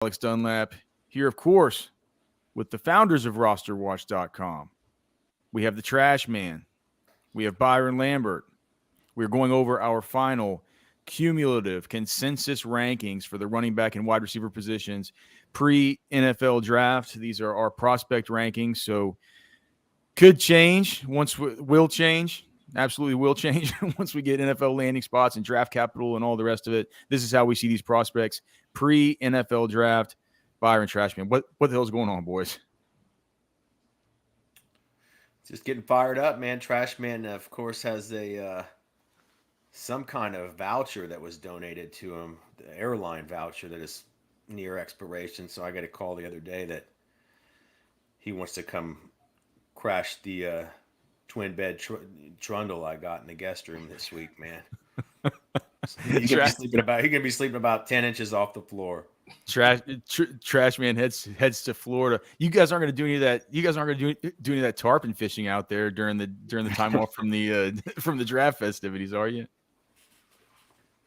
Alex Dunlap here, of course, with the founders of RosterWatch.com. We have the Trashman. We have Byron Lambert. We're going over our final cumulative consensus rankings for the running back and wide receiver positions pre-NFL draft. These are our prospect rankings, so could change will change. Absolutely will change once we get NFL landing spots and draft capital and all the rest of it. This is how we see these prospects pre-NFL draft. Byron Trashman, what the hell's going on, boys? Just getting fired up, man. Trashman, of course, has a some kind of voucher that was donated to him, the airline voucher that is near expiration. So I got a call the other day that he wants to come crash the twin bed trundle I got in the guest room this week, man. He's gonna be sleeping about 10 inches off the floor. Trashman heads to Florida. You guys aren't going to do any of that. You guys aren't going to do any of that tarpon fishing out there during the time off from the draft festivities, are you?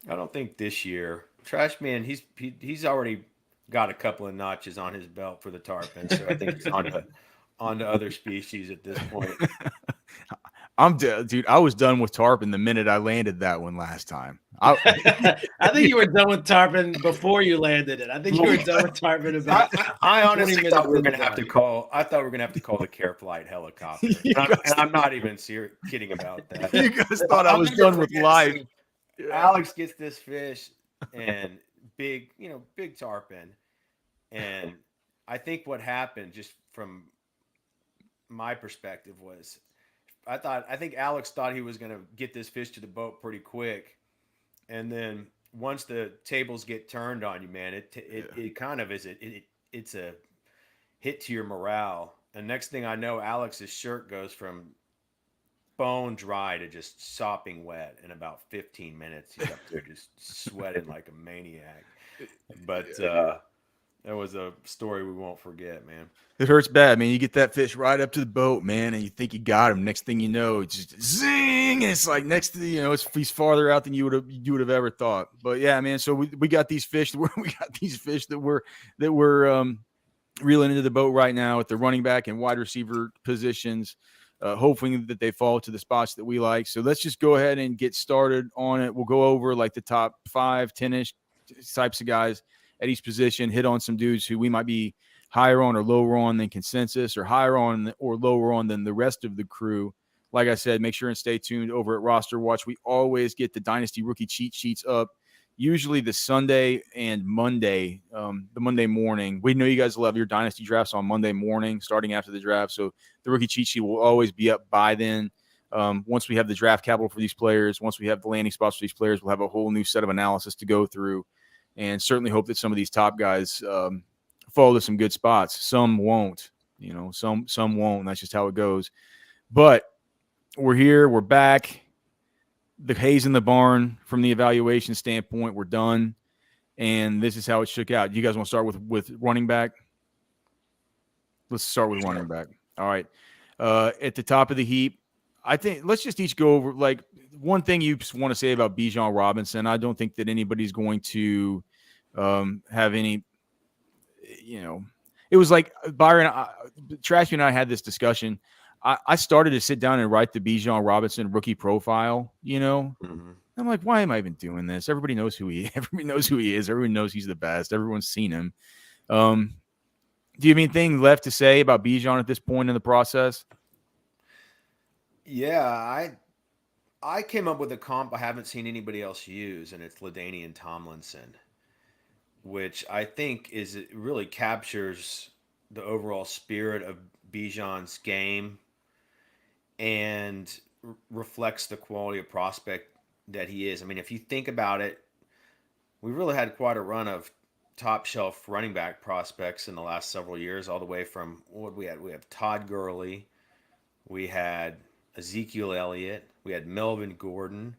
I don't think this year. Trashman, he's already got a couple of notches on his belt for the tarpon, so I think he's on to other species at this point. Dude, I was done with tarpon the minute I landed that one last time. I think you were done with tarpon before you landed it. I think you were done with tarpon about. I honestly thought we were going to have to call. I thought we were going to have to call the Care Flight helicopter. And I'm not even kidding about that. You guys thought I was done with life. Alex gets this fish and big tarpon, and I think what happened, just from my perspective, was I think Alex thought he was going to get this fish to the boat pretty quick. And then once the tables get turned on you, man, it kind of is it's a hit to your morale. And next thing I know, Alex's shirt goes from bone dry to just sopping wet in about 15 minutes. He's up there just sweating like a maniac. But that was a story we won't forget, man. It hurts bad, man. You get that fish right up to the boat, man, and you think you got him. Next thing you know, it's just zing. It's like he's farther out than you would have ever thought. But yeah, man. So we got these fish. That we're reeling into the boat right now at the running back and wide receiver positions, hoping that they fall to the spots that we like. So let's just go ahead and get started on it. We'll go over like the top 5, 10-ish types of guys at each position, hit on some dudes who we might be higher on or lower on than consensus, or higher on or lower on than the rest of the crew. Like I said, make sure and stay tuned over at Roster Watch. We always get the Dynasty Rookie cheat sheets up, usually the Sunday and Monday, the Monday morning. We know you guys love your Dynasty drafts on Monday morning, starting after the draft. So the rookie cheat sheet will always be up by then. Once we have the draft capital for these players, once we have the landing spots for these players, we'll have a whole new set of analysis to go through, and certainly hope that some of these top guys fall to some good spots. Some won't, some won't. That's just how it goes. But we're here. We're back. The hay's in the barn from the evaluation standpoint. We're done. And this is how it shook out. You guys want to start with running back? Let's start with running back. All right. At the top of the heap, I think let's just each go over like one thing you want to say about Bijan Robinson. I don't think that anybody's going to have any, it was like Byron, Trashman and I had this discussion. I started to sit down and write the Bijan Robinson rookie profile, Mm-hmm. I'm like, why am I even doing this? Everybody knows who he is. Everybody knows who he is. Everyone knows he's the best. Everyone's seen him. Do you have anything left to say about Bijan at this point in the process? Yeah, I came up with a comp I haven't seen anybody else use, and it's LaDainian Tomlinson, which I think really captures the overall spirit of Bijan's game and reflects the quality of prospect that he is. I mean, if you think about it, we really had quite a run of top shelf running back prospects in the last several years, all the way from what we had. We have Todd Gurley, we had Ezekiel Elliott, we had Melvin Gordon,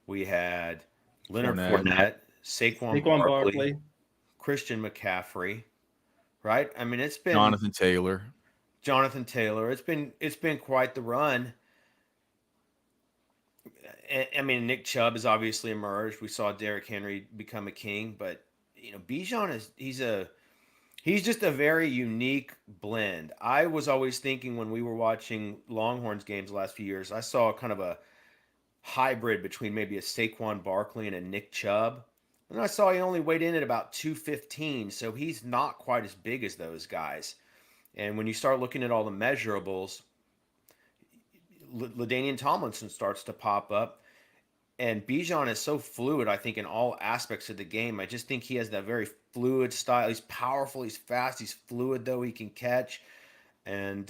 we had Leonard Fournette, Saquon Barkley, Christian McCaffrey, right? I mean, it's been Jonathan Taylor. It's been quite the run. I mean, Nick Chubb has obviously emerged. We saw Derrick Henry become a king, but Bijan he's a He's just a very unique blend. I was always thinking when we were watching Longhorns games the last few years, I saw kind of a hybrid between maybe a Saquon Barkley and a Nick Chubb. And I saw he only weighed in at about 215, so he's not quite as big as those guys. And when you start looking at all the measurables, LaDainian Tomlinson starts to pop up. And Bijan is so fluid, I think, in all aspects of the game. I just think he has that very fluid style. He's powerful, he's fast, he's fluid, though he can catch. And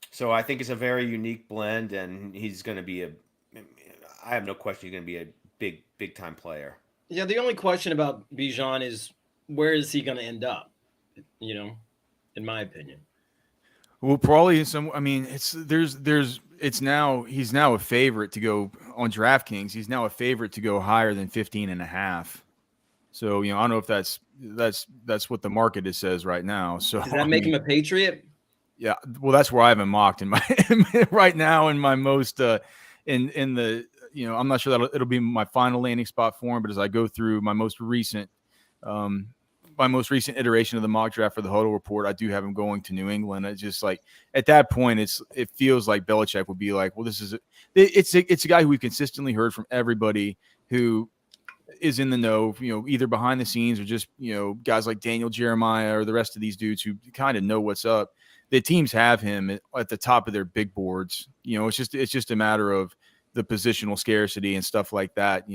so I think it's a very unique blend, and he's going to be I have no question he's going to be a big time player. Yeah, the only question about Bijan is where is he going to end up? You know, in my opinion. Well, probably he's now a favorite to go on DraftKings. He's now a favorite to go higher than 15.5. So, I don't know if that's what the market says right now. So does that make him a Patriot? Yeah. Well, that's where I have him mocked in my right now in my most in the, I'm not sure that it'll be my final landing spot for him, but as I go through my most recent iteration of the mock draft for the Huddle Report, I do have him going to New England. It's just like at that point, it feels like Belichick would be like, well, it's a guy who we've consistently heard from everybody who is in the know, either behind the scenes or just, guys like Daniel Jeremiah or the rest of these dudes who kind of know what's up. The teams have him at the top of their big boards. It's just a matter of the positional scarcity and stuff like that.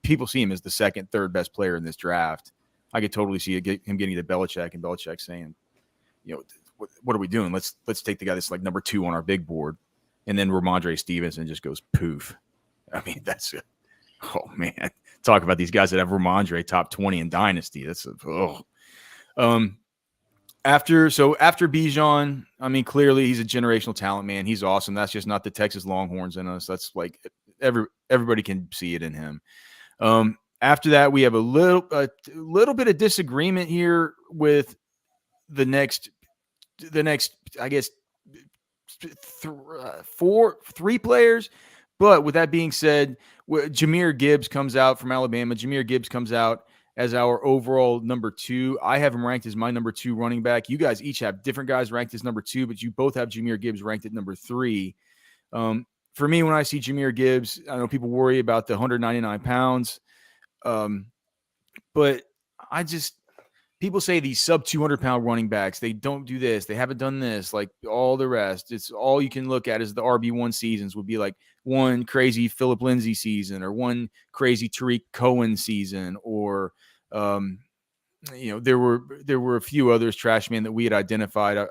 People see him as the second, third best player in this draft. I could totally see him getting to Belichick and Belichick saying, what are we doing? Let's take the guy that's like number 2 on our big board. And then Ramondre Stevenson just goes poof. Oh man, talk about these guys that have Ramondre top 20 in Dynasty. After Bijan, clearly he's a generational talent, man. He's awesome. That's just not the Texas Longhorns in us. That's like everybody can see it in him. After that, we have a little bit of disagreement here with the next, I guess, 3 players. But with that being said, Jahmyr Gibbs comes out from Alabama. Jahmyr Gibbs comes out as our overall number 2. I have him ranked as my number 2 running back. You guys each have different guys ranked as number 2, but you both have Jahmyr Gibbs ranked at number 3. For me, when I see Jahmyr Gibbs, I know people worry about the 199 pounds. But people say these sub 200-pound running backs, they don't do this. They haven't done this. Like all the rest, it's all you can look at is the RB1 seasons would be like one crazy Philip Lindsay season or one crazy Tariq Cohen season. Or, there were a few others, Trashman, that we had identified.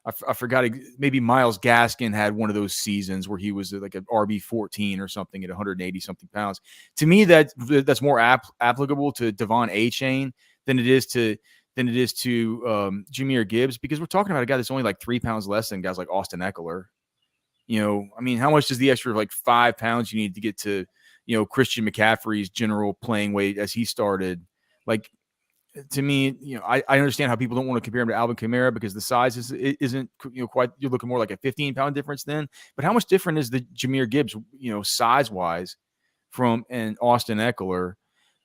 I forgot. Maybe Myles Gaskin had one of those seasons where he was like an RB14 or something at 180 something pounds. To me, that's more applicable to Devon A-Chain than it is to Jahmyr Gibbs, because we're talking about a guy that's only like 3 pounds less than guys like Austin Eckler. How much does the extra like 5 pounds you need to get to, Christian McCaffrey's general playing weight as he started? Like, to me, I understand how people don't want to compare him to Alvin Kamara because the size isn't quite. You're looking more like a 15-pound difference then. But how much different is the Jahmyr Gibbs, size wise, from an Austin Eckler?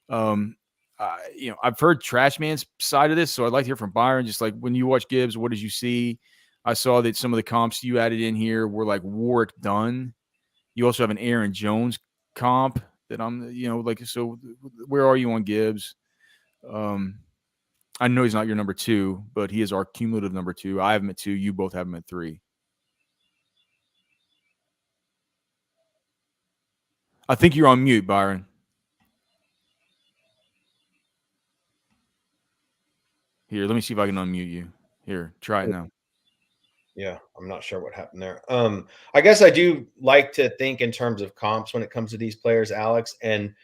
I've heard Trashman's side of this, so I'd like to hear from Byron. Just like when you watch Gibbs, what did you see? I saw that some of the comps you added in here were like Warwick Dunn. You also have an Aaron Jones comp that I'm, so where are you on Gibbs? I know he's not your number 2, but he is our cumulative number 2. I have him at 2. You both have him at 3. I think you're on mute, Byron. Here, let me see if I can unmute you. Here, try it now. Yeah, I'm not sure what happened there. I guess I do like to think in terms of comps when it comes to these players, Alex. And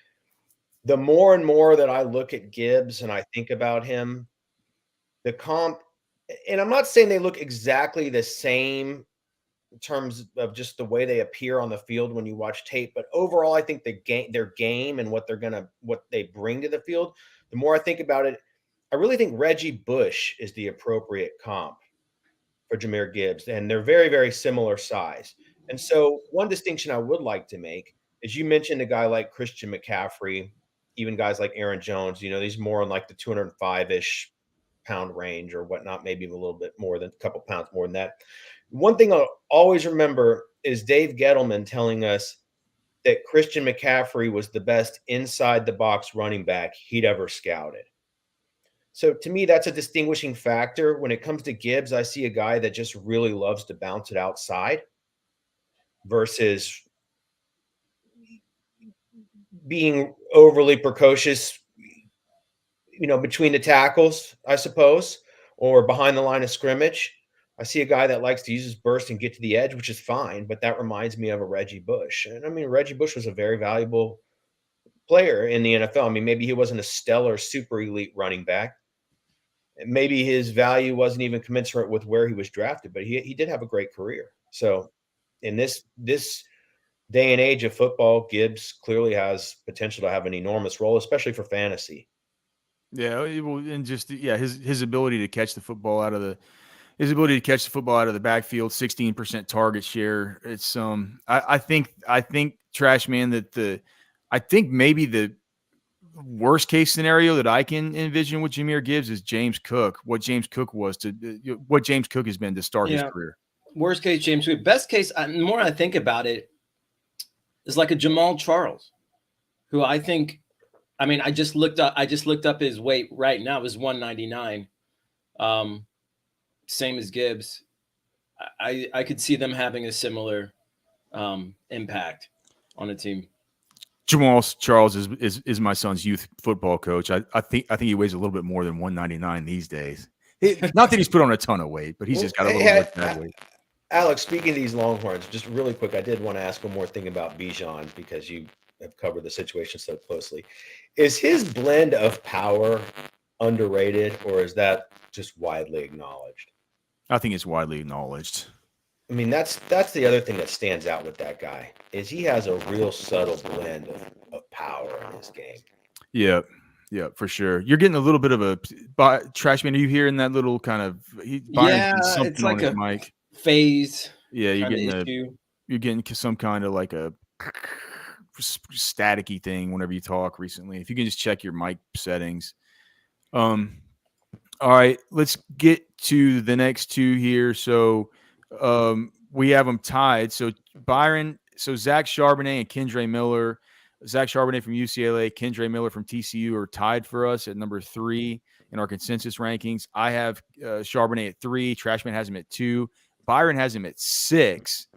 the more and more that I look at Gibbs and I think about him, the comp, and I'm not saying they look exactly the same in terms of just the way they appear on the field when you watch tape, but overall, I think their game and what they bring to the field, the more I think about it, I really think Reggie Bush is the appropriate comp for Jahmyr Gibbs, and they're very, very similar size. And so one distinction I would like to make is you mentioned a guy like Christian McCaffrey, even guys like Aaron Jones, these more in like the 205-ish pound range or whatnot, maybe a little bit more than a couple pounds more than that. One thing I'll always remember is Dave Gettleman telling us that Christian McCaffrey was the best inside the box running back he'd ever scouted. So to me, that's a distinguishing factor. When it comes to Gibbs, I see a guy that just really loves to bounce it outside versus being overly precocious, between the tackles, I suppose, or behind the line of scrimmage. I see a guy that likes to use his burst and get to the edge, which is fine, but that reminds me of a Reggie Bush. And I mean, Reggie Bush was a very valuable player in the NFL. I mean, maybe he wasn't a stellar, super elite running back. Maybe his value wasn't even commensurate with where he was drafted, but he did have a great career. So in this day and age of football, Gibbs clearly has potential to have an enormous role, especially for fantasy. Yeah, and just his ability to catch the football out of the backfield, 16% target share. It's I think Trashman I think maybe the worst case scenario that I can envision with Jahmyr Gibbs is James Cook. What James Cook has been to start his career. Worst case, James Cook. Best case, the more I think about it, is like a Jamal Charles, who I think. I mean, I just looked up his weight right now. It was 199. Same as Gibbs. I could see them having a similar impact on a team. Jamal Charles is my son's youth football coach. I think he weighs a little bit more than 199 these days. Not that he's put on a ton of weight, but he's just got a little more fat weight. Alex, speaking of these Longhorns, just really quick, I did want to ask one more thing about Bijan because you have covered the situation so closely. Is his blend of power underrated, or is that just widely acknowledged? I think it's widely acknowledged. I mean, that's the other thing that stands out with that guy is he has a real subtle blend of power in his game. Yeah, for sure. You're getting a little bit of a Trashman. Are you hearing that little kind of? It's like a mic phase. Yeah, you're getting some kind of like a staticky thing whenever you talk recently. If you can just check your mic settings. All right, let's get to the next two here. So we have them tied. So Zach Charbonnet and Kendre Miller. Zach Charbonnet from UCLA, Kendre Miller from TCU are tied for us at number 3 in our consensus rankings. I have Charbonnet at 3. Trashman has him at 2. Byron has him at 6.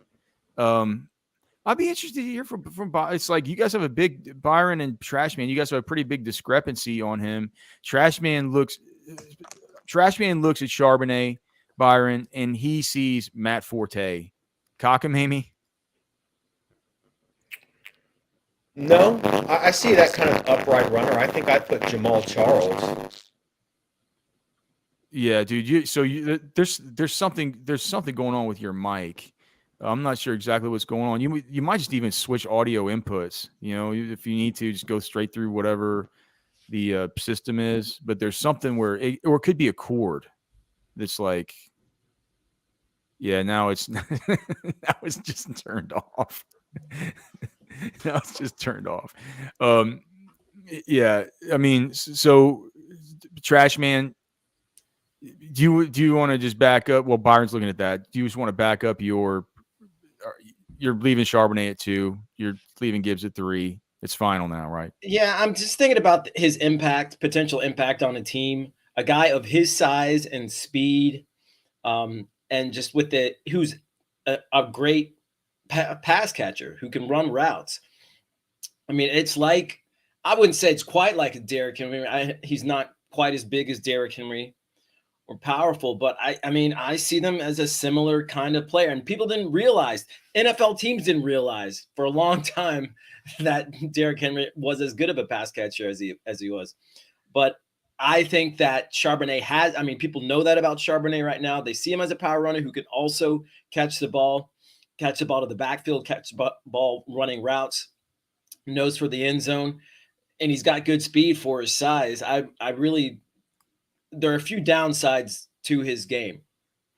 I'd be interested to hear from it's like you guys have a big Byron and Trashman. You guys have a pretty big discrepancy on him. Trashman looks at Charbonnet, Byron, and he sees Matt Forte. Cockamamie? No, I see that kind of upright runner. I think I'd put Jamal Charles. Yeah, dude. There's something going on with your mic. I'm not sure exactly what's going on. You might just even switch audio inputs. If you need to, just go straight through whatever the system is. But there's something or it could be a cord that's like, yeah. Now it's just turned off. Now it's just turned off. Yeah. I mean, so Trashman. Do you want to just back up? Well, Byron's looking at that. Do you just want to back up you're leaving Charbonnet at 2. You're leaving Gibbs at 3. It's final now, right? Yeah, I'm just thinking about his potential impact on a team. A guy of his size and speed, and just who's a great pass catcher who can run routes. I mean, it's like, I wouldn't say it's quite like a Derrick Henry. He's not quite as big as Derrick Henry or powerful, but I see them as a similar kind of player. And people didn't realize, NFL teams didn't realize for a long time that Derrick Henry was as good of a pass catcher as he was. But I think that Charbonnet people know that about Charbonnet right now. They see him as a power runner who can also catch the ball to the backfield, catch the ball running routes, nose for the end zone. And he's got good speed for his size. There are a few downsides to his game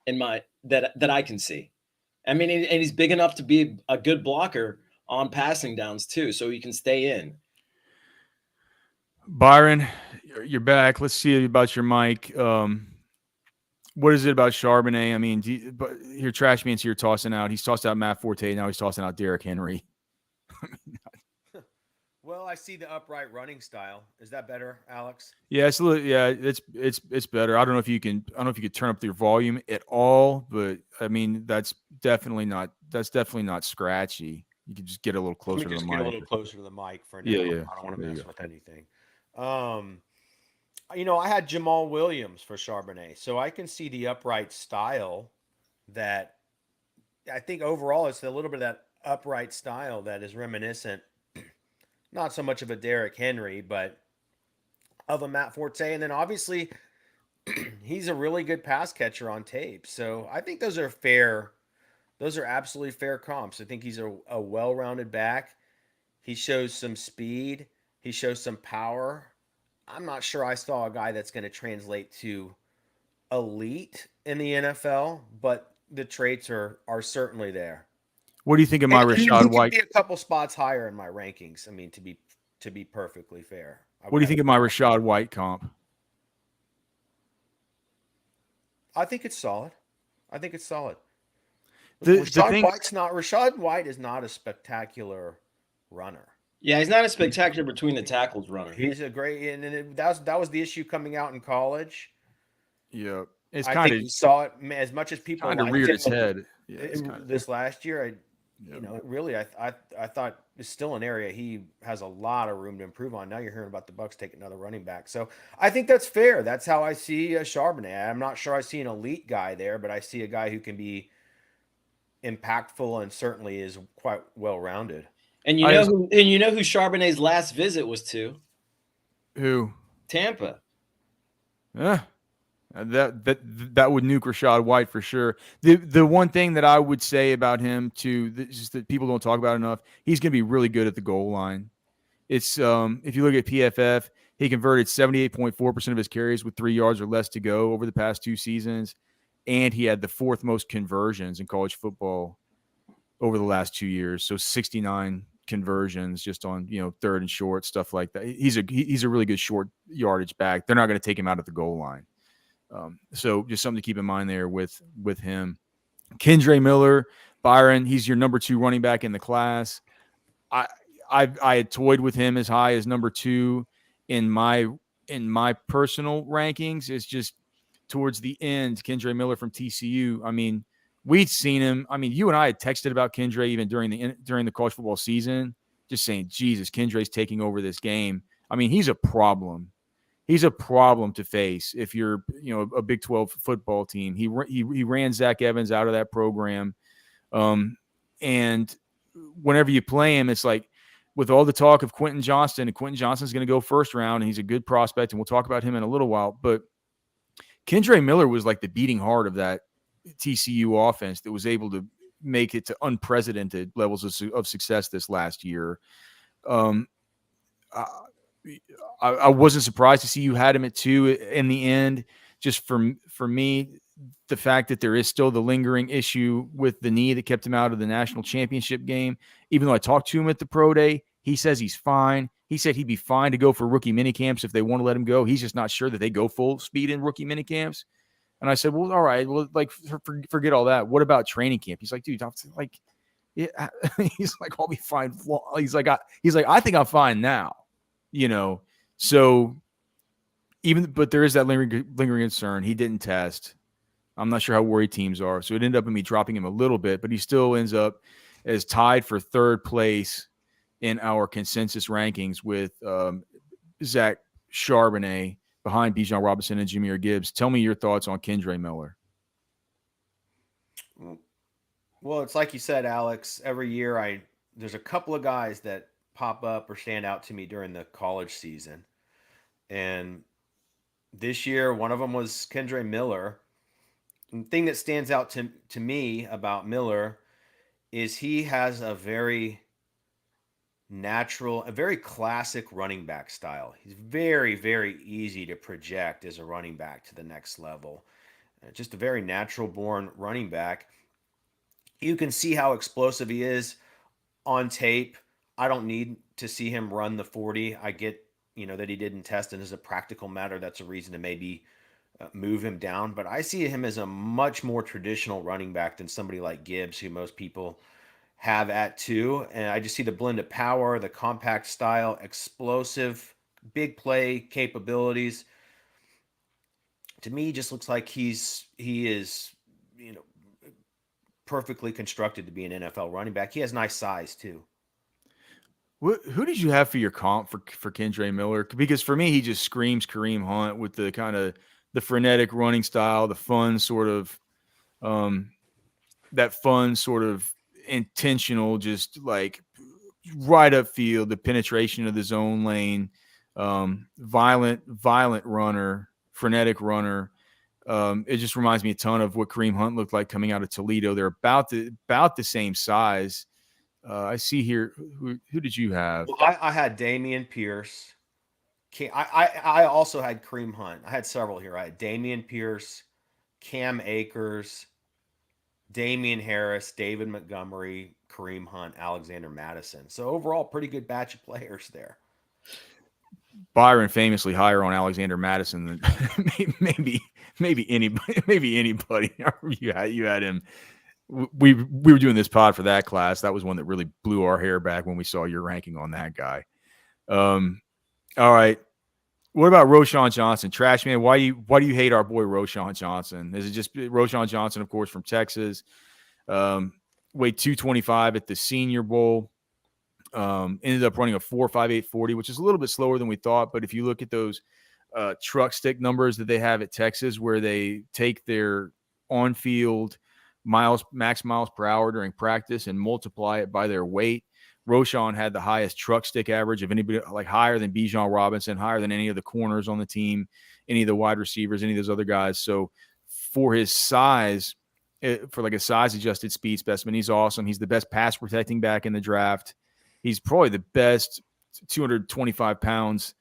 that I can see. I mean, and he's big enough to be a good blocker on passing downs too, so he can stay in. Byron, you're back. Let's see about your mic. What is it about Charbonnet? I mean, but your trash means you're tossing out. He's tossed out Matt Forte. Now he's tossing out Derrick Henry. Well, I see the upright running style. Is that better, Alex? Yeah, it's better. I don't know if you can turn up your volume at all, but I mean that's definitely not scratchy. You can just get a little closer to the mic. Get a little closer to the mic for now. Yeah. I don't want to mess with anything. I had Jamal Williams for Charbonnet, so I can see the upright style that I think overall it's a little bit of that upright style that is reminiscent, not so much of a Derrick Henry, but of a Matt Forte. And then obviously he's a really good pass catcher on tape. So I think those are fair. Those are absolutely fair comps. I think he's a well-rounded back. He shows some speed. He shows some power. I'm not sure I saw a guy that's going to translate to elite in the NFL, but the traits are certainly there. What do you think of my Rachaad White? He could be a couple spots higher in my rankings. I mean, to be perfectly fair. What do you think of my Rachaad White comp? I think it's solid. Rachaad White is not a spectacular runner. Yeah, he's not a spectacular between the tackles runner. He's a great, and that was the issue coming out in college. Yeah, I think he saw it as much as people kind of reared his head. Yeah, this last year, really, I thought it's still an area he has a lot of room to improve on. Now you're hearing about the Bucs taking another running back, so I think that's fair. That's how I see Charbonnet. I'm not sure I see an elite guy there, but I see a guy who can be impactful and certainly is quite well rounded. And you know who Charbonnet's last visit was to? Who? Tampa. Yeah. That would nuke Rachaad White for sure. The one thing that I would say about him too, just that people don't talk about enough, he's going to be really good at the goal line. It's if you look at PFF, he converted 78.4% of his carries with 3 yards or less to go over the past 2 seasons, and he had the 4th most conversions in college football over the last 2 years. So 69 conversions just on third and short, stuff like that. He's a really good short yardage back. They're not going to take him out at the goal line. So just something to keep in mind there with him. Kendre Miller, Byron, he's your number 2 running back in the class. I had toyed with him as high as number 2 in my personal rankings. It's just towards the end, Kendre Miller from TCU. I mean, we'd seen him. I mean, you and I had texted about Kendre even during the college football season, just saying, Jesus, Kendre's taking over this game. I mean, he's a problem. He's a problem to face if you're, a Big 12 football team. He ran Zach Evans out of that program. And whenever you play him, it's like with all the talk of Quentin Johnston, and Quentin Johnston's going to go first round, and he's a good prospect, and we'll talk about him in a little while. But Kendre Miller was like the beating heart of that TCU offense that was able to make it to unprecedented levels of success this last year. I wasn't surprised to see you had him at 2 in the end. Just for me, the fact that there is still the lingering issue with the knee that kept him out of the national championship game. Even though I talked to him at the pro day, he says he's fine. He said he'd be fine to go for rookie minicamps if they want to let him go. He's just not sure that they go full speed in rookie minicamps. And I said, well, all right, well, like forget all that. What about training camp? He's like, dude, yeah. He's like, I'll be fine. He's like, I think I'm fine now. So but there is that lingering concern. He didn't test. I'm not sure how worried teams are. So it ended up in me dropping him a little bit, but he still ends up as tied for 3rd place in our consensus rankings with Zach Charbonnet behind Bijan Robinson and Jahmyr Gibbs. Tell me your thoughts on Kendre Miller. Well, it's like you said, Alex, every year there's a couple of guys that pop up or stand out to me during the college season. And this year, one of them was Kendre Miller. And the thing that stands out to me about Miller is he has a very natural, a very classic running back style. He's very, very easy to project as a running back to the next level. Just a very natural born running back. You can see how explosive he is on tape. I don't need to see him run the 40. I get, that he didn't test, and as a practical matter, that's a reason to maybe move him down. But I see him as a much more traditional running back than somebody like Gibbs, who most people have at 2. And I just see the blend of power, the compact style, explosive, big play capabilities. To me, he just looks like he is, perfectly constructed to be an NFL running back. He has nice size too. Who did you have for your comp for Kendre Miller? Because for me, he just screams Kareem Hunt with the kind of the frenetic running style, the fun sort of, that fun sort of intentional, just like right up field, the penetration of the zone lane, violent runner, frenetic runner. It just reminds me a ton of what Kareem Hunt looked like coming out of Toledo. They're about the same size. I see here. Who did you have? Well, I had Dameon Pierce. I also had Kareem Hunt. I had several here. I had Dameon Pierce, Cam Akers, Damian Harris, David Montgomery, Kareem Hunt, Alexander Madison. So overall, pretty good batch of players there. Byron famously higher on Alexander Madison than maybe anybody. You had him. We were doing this pod for that class. That was one that really blew our hair back when we saw your ranking on that guy. All right. What about Roschon Johnson? Trashman, why do you hate our boy Roschon Johnson? Is it just Roschon Johnson, of course, from Texas? Weighed 225 at the Senior Bowl. Ended up running a 4.58 40, which is a little bit slower than we thought. But if you look at those truck stick numbers that they have at Texas, where they take their on-field max miles per hour during practice and multiply it by their weight, Roschon had the highest truck stick average of anybody, like higher than Bijan Robinson, higher than any of the corners on the team, any of the wide receivers, any of those other guys. So for his size, for like a size-adjusted speed specimen, he's awesome. He's the best pass protecting back in the draft. He's probably the best 225 pounds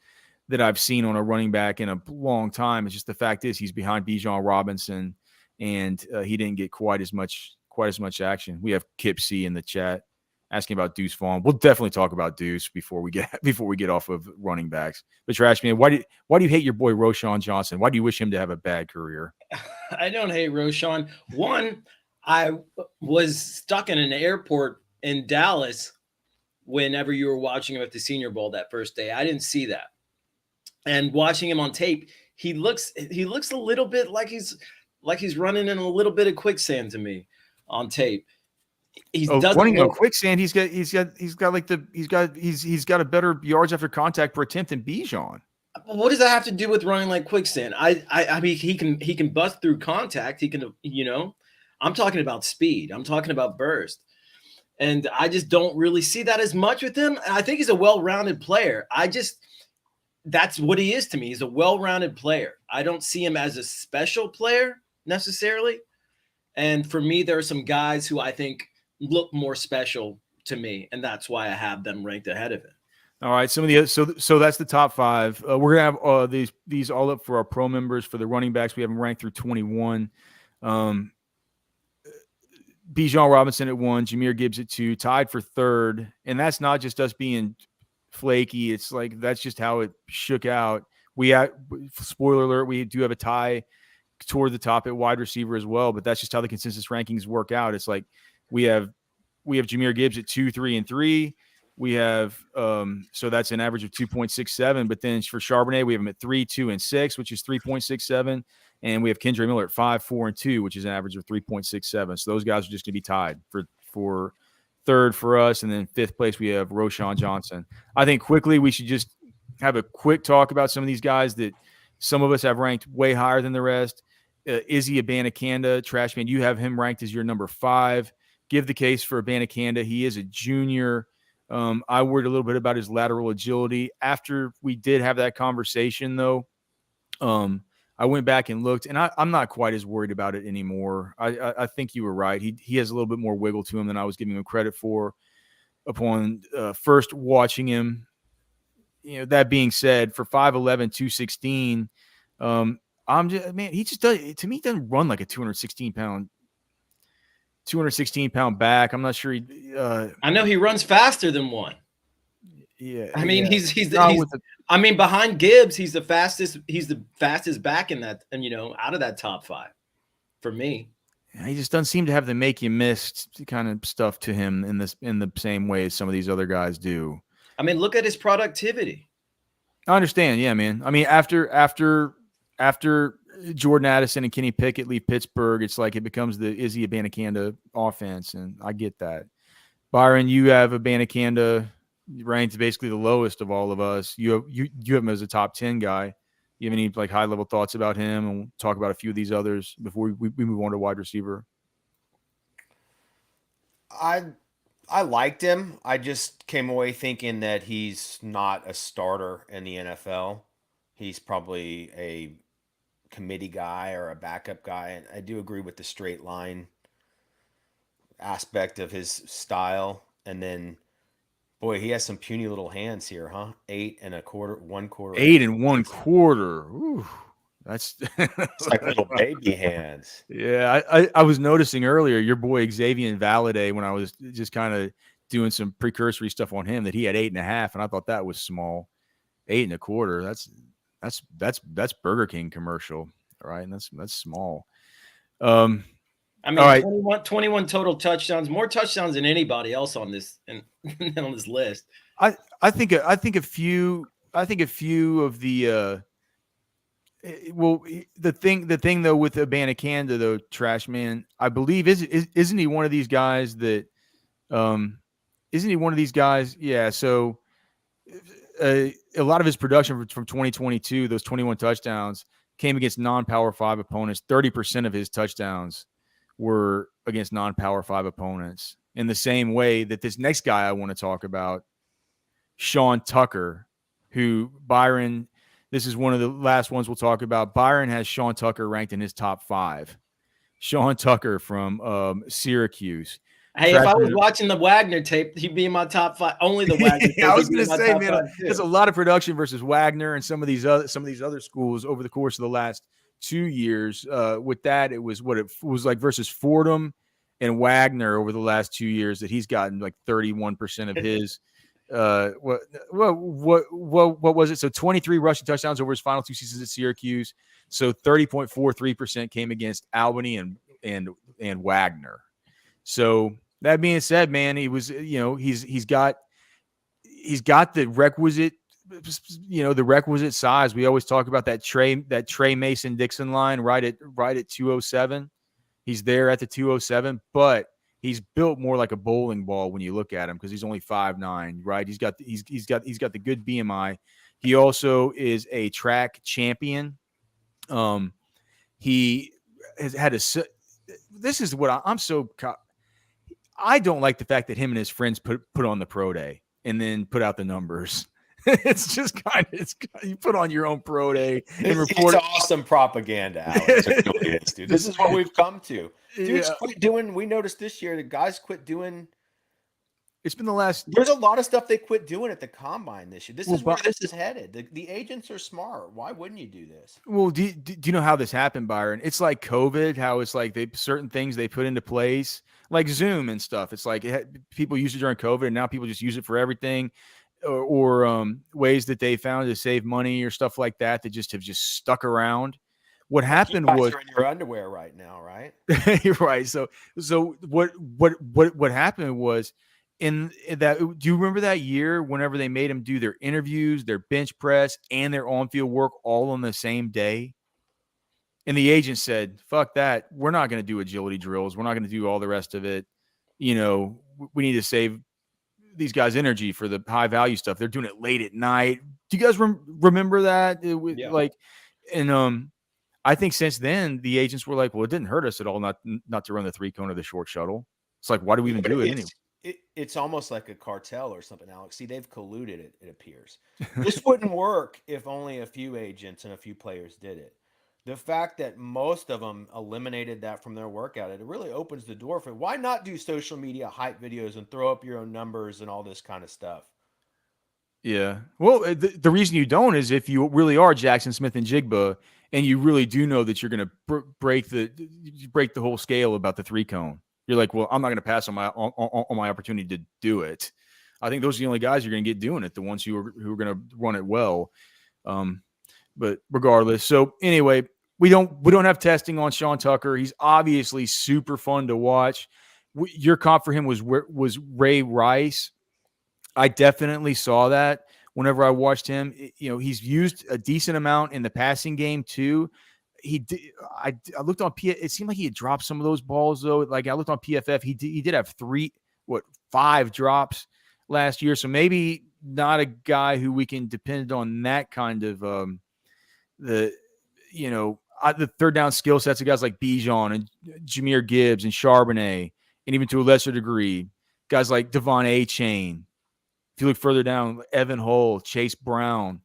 that I've seen on a running back in a long time. It's just the fact is he's behind Bijan Robinson, and he didn't get quite as much action. We have Kip C in the chat asking about Deuce Vaughn. We'll definitely talk about Deuce before we get off of running backs. But Trashman, why do you hate your boy Roschon Johnson? Why do you wish him to have a bad career? I don't hate Roschon. One, I was stuck in an airport in Dallas whenever you were watching him at the Senior Bowl that first day. I didn't see that. And watching him on tape, he looks a little bit like he's running in a little bit of quicksand to me on tape. He's running on quicksand. He's got a better yards after contact per attempt than Bijan. What does that have to do with running like quicksand? I mean, he can bust through contact. He can, I'm talking about speed. I'm talking about burst. And I just don't really see that as much with him. I think he's a well-rounded player. That's what he is to me. He's a well-rounded player. I don't see him as a special player necessarily. And for me, there are some guys who I think look more special to me, and that's why I have them ranked ahead of him. All right, some of the so that's the top 5. We're gonna have these all up for our pro members. For the running backs, we have them ranked through 21. Bijan Robinson at 1, Jahmyr Gibbs at 2, tied for 3rd, and that's not just us being flaky. It's like that's just how it shook out. Spoiler alert, we do have a tie toward the top at wide receiver as well, but that's just how the consensus rankings work out. It's like we have Jahmyr Gibbs at 2, 3, and 3. We have so that's an average of 2.67. But then for Charbonnet, we have him at 3, 2, and 6, which is 3.67. And we have Kendre Miller at 5, 4, and 2, which is an average of 3.67. So those guys are just going to be tied for 3rd for us, and then 5th place we have Roschon Johnson. I think quickly we should just have a quick talk about some of these guys that some of us have ranked way higher than the rest. Izzy Abanikanda, Trashman, you have him ranked as your number 5. Give the case for Abanikanda. He is a junior. I worried a little bit about his lateral agility. After we did have that conversation, though, I went back and looked, and I'm not quite as worried about it anymore. I think you were right. He has a little bit more wiggle to him than I was giving him credit for upon first watching him. That being said, for 5'11", 216, he just does, to me, he doesn't run like a 216 pound back. I'm not sure I know he runs faster than one. Yeah, I mean, yeah. I mean, behind Gibbs, he's the fastest back in that, and out of that top 5 for me. He just doesn't seem to have the make you miss kind of stuff to him in the same way as some of these other guys do. I mean, look at his productivity. I understand, yeah, man. I mean, after Jordan Addison and Kenny Pickett leave Pittsburgh, it's like it becomes the Izzy Abanikanda offense, and I get that. Byron, you have Abanikanda ranked basically the lowest of all of us. You have him as a top 10 guy. You have any like high level thoughts about him? And we'll talk about a few of these others before we move on to wide receiver. I liked him. I just came away thinking that he's not a starter in the NFL. He's probably a committee guy or a backup guy. And I do agree with the straight line aspect of his style. And then, boy, he has some puny little hands here, huh? 8 1/4, 1/4. 8 1/4. Ooh, that's it's like little baby hands. Yeah, I was noticing earlier your boy Xavier Valade when I was just kind of doing some precursory stuff on him that he had 8.5, and I thought that was small. 8 1/4. That's Burger King commercial, all right? And that's small. I mean, all right. 21 total touchdowns, more touchdowns than anybody else on this on this list. I think a few of the the thing though with Abanikanda though, Trashman, I believe isn't he one of these guys that isn't he one of these guys? Yeah, so a lot of his production from 2022, those 21 touchdowns came against non-Power 5 opponents. 30% of his touchdowns were against non-Power 5 opponents. In the same way that this next guy I want to talk about, Sean Tucker, who Byron, this is one of the last ones we'll talk about. Byron has Sean Tucker ranked in his top 5. Sean Tucker from Syracuse. Hey, if I was watching the Wagner tape, he'd be in my top 5. Only the Wagner tape. I was going to say, man, there's a lot of production versus Wagner and some of these other schools over the course of the last 2 years. With that, it was like versus Fordham and Wagner over the last 2 years that he's gotten like 31% of his. What was it? So 23 rushing touchdowns over his final 2 seasons at Syracuse. So 30.43% came against Albany and Wagner. So that being said, man, he was, he's got the requisite, the requisite size. We always talk about that Trey Mason Dixon line right at 207. He's there at the 207, but he's built more like a bowling ball when you look at him because he's only 5'9", right? He's got the good BMI. He also is a track champion. He has had this is what I'm so. I don't like the fact that him and his friends put on the pro day and then put out the numbers. It's just you put on your own pro day and report. It's awesome propaganda, Alex. It really is, dude. This is what we've come to. Dudes quit doing. We noticed this year the guys quit doing. It's been the last. There's a lot of stuff they quit doing at the combine this year. This is where this is headed. The agents are smart. Why wouldn't you do this? Well, do you know how this happened, Byron? It's like COVID. How it's like certain things they put into place, like Zoom and stuff. It's like people used it during COVID, and now people just use it for everything. Or ways that they found to save money or stuff like that that just have stuck around. What happened was you're in your underwear right now, right? You're right. So what happened was in that. Do you remember that year whenever they made them do their interviews, their bench press, and their on-field work all on the same day? And the agent said, "Fuck that. We're not going to do agility drills. We're not going to do all the rest of it. We need to save these guys' energy for the high value stuff. They're doing it late at night." Do you guys remember that? I think since then the agents were like, well, it didn't hurt us at all not to run the 3-cone or the short shuttle. It's like, why do we even do it anyway? It's almost like a cartel or something, Alex. See, they've colluded it appears. This wouldn't work if only a few agents and a few players did it. The fact that most of them eliminated that from their workout, it really opens the door for why not do social media hype videos and throw up your own numbers and all this kind of stuff. Yeah. Well, the reason you don't is if you really are Jackson Smith and Jigba and you really do know that you're going to break the whole scale about the 3-cone. You're like, well, I'm not going to pass on my opportunity to do it. I think those are the only guys you're going to get doing it, the ones who are going to run it well. But regardless, so anyway, we don't have testing on Sean Tucker. He's obviously super fun to watch. Your comp for him was Ray Rice. I definitely saw that whenever I watched him. He's used a decent amount in the passing game too. I looked on it seemed like he had dropped some of those balls though. Like I looked on PFF, he did have 5 drops last year. So maybe not a guy who we can depend on that kind of the third down skill sets of guys like Bijan and Jahmyr Gibbs and Charbonnet, and even to a lesser degree, guys like Devon A-Chain. If you look further down, Evan Hull, Chase Brown,